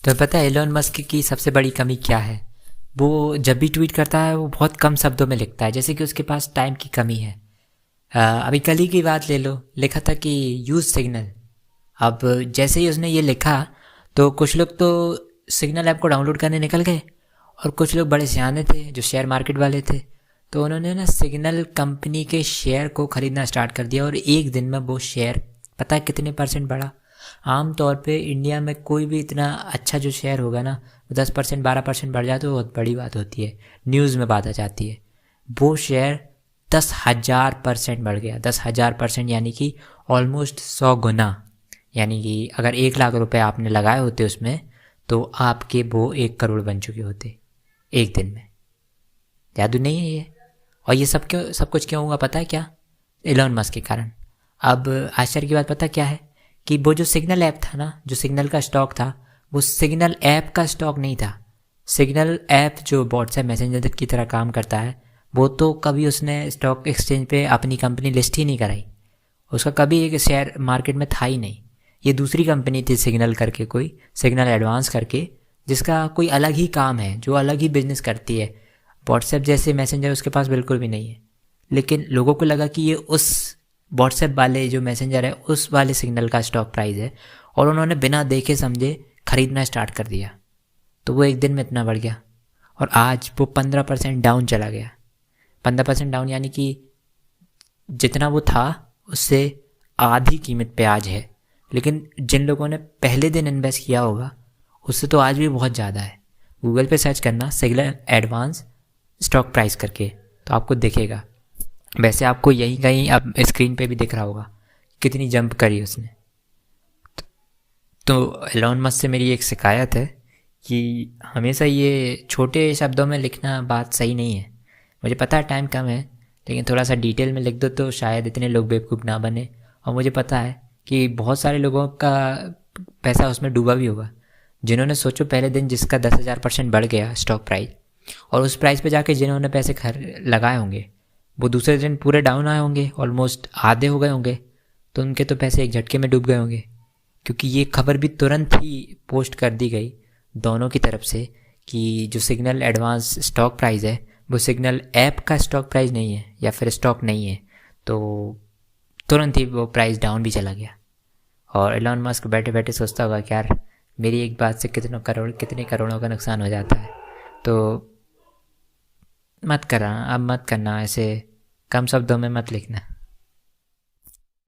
तो पता है एलोन मस्क की सबसे बड़ी कमी क्या है? वो जब भी ट्वीट करता है वो बहुत कम शब्दों में लिखता है, जैसे कि उसके पास टाइम की कमी है। अभी कल ही की बात ले लो, लिखा था कि यूज़ सिग्नल। अब जैसे ही उसने ये लिखा तो कुछ लोग तो सिग्नल ऐप को डाउनलोड करने निकल गए, और कुछ लोग बड़े सियाने थे जो शेयर मार्केट वाले थे, तो उन्होंने ना सिग्नल कंपनी के शेयर को ख़रीदना स्टार्ट कर दिया। और एक दिन में वो शेयर पता है कितने परसेंट बढ़ा? आम तौर पे इंडिया में कोई भी इतना अच्छा जो शेयर होगा ना, 10% 12% बढ़ जाए तो बहुत बड़ी बात होती है, न्यूज़ में बात आ जाती है। वो शेयर 10,000% बढ़ गया। 10,000% यानी कि ऑलमोस्ट 100 गुना। यानी कि अगर 1 लाख रुपए आपने लगाए होते उसमें, तो आपके वो 1 करोड़ बन चुके होते एक दिन में। जादू नहीं है ये? और ये सब कुछ क्यों हुआ पता है क्या? एलोन मस्क के कारण। अब आश्चर्य की बात पता क्या है? कि वो जो सिग्नल ऐप था ना, जो सिग्नल का स्टॉक था, वो सिग्नल ऐप का स्टॉक नहीं था। सिग्नल ऐप जो व्हाट्सएप मैसेंजर की तरह काम करता है, वो तो कभी उसने स्टॉक एक्सचेंज पे अपनी कंपनी लिस्ट ही नहीं कराई। उसका कभी एक शेयर मार्केट में था ही नहीं। ये दूसरी कंपनी थी सिग्नल करके, कोई सिग्नल एडवांस करके, जिसका कोई अलग ही काम है, जो अलग ही बिजनेस करती है। व्हाट्सएप जैसे मैसेंजर उसके पास बिल्कुल भी नहीं है। लेकिन लोगों को लगा कि ये उस व्हाट्सएप वाले जो मैसेंजर है उस वाले सिग्नल का स्टॉक प्राइस है, और उन्होंने बिना देखे समझे खरीदना स्टार्ट कर दिया। तो वो एक दिन में इतना बढ़ गया, और आज वो 15% डाउन चला गया। 15% डाउन यानी कि जितना वो था उससे आधी कीमत पे आज है। लेकिन जिन लोगों ने पहले दिन इन्वेस्ट किया होगा उससे तो आज भी बहुत ज़्यादा है। गूगल पे सर्च करना सिग्नल एडवांस स्टॉक प्राइस करके, तो आपको दिखेगा। वैसे आपको यहीं कहीं अब स्क्रीन पे भी दिख रहा होगा कितनी जंप करी उसने। तो एलोन मस्क से मेरी एक शिकायत है कि हमेशा ये छोटे शब्दों में लिखना बात सही नहीं है। मुझे पता है टाइम कम है, लेकिन थोड़ा सा डिटेल में लिख दो तो शायद इतने लोग बेवकूफ़ ना बने। और मुझे पता है कि बहुत सारे लोगों का पैसा उसमें डूबा भी होगा, जिन्होंने सोचो पहले दिन जिसका 10,000% बढ़ गया स्टॉक प्राइस, और उस प्राइस पे जाके जिन्होंने पैसे लगाए होंगे वो दूसरे दिन पूरे डाउन आए होंगे, ऑलमोस्ट आधे हो गए होंगे। तो उनके तो पैसे एक झटके में डूब गए होंगे, क्योंकि ये खबर भी तुरंत ही पोस्ट कर दी गई दोनों की तरफ से कि जो सिग्नल एडवांस स्टॉक प्राइस है वो सिग्नल ऐप का स्टॉक प्राइस नहीं है, या फिर स्टॉक नहीं है। तो तुरंत ही वो प्राइस डाउन भी चला गया। और एलोन मस्क बैठे बैठे सोचता होगा कि यार मेरी एक बात से कितने करोड़ों का नुकसान हो जाता है। तो मत करना, अब मत करना, ऐसे कम शब्दों में मत लिखना।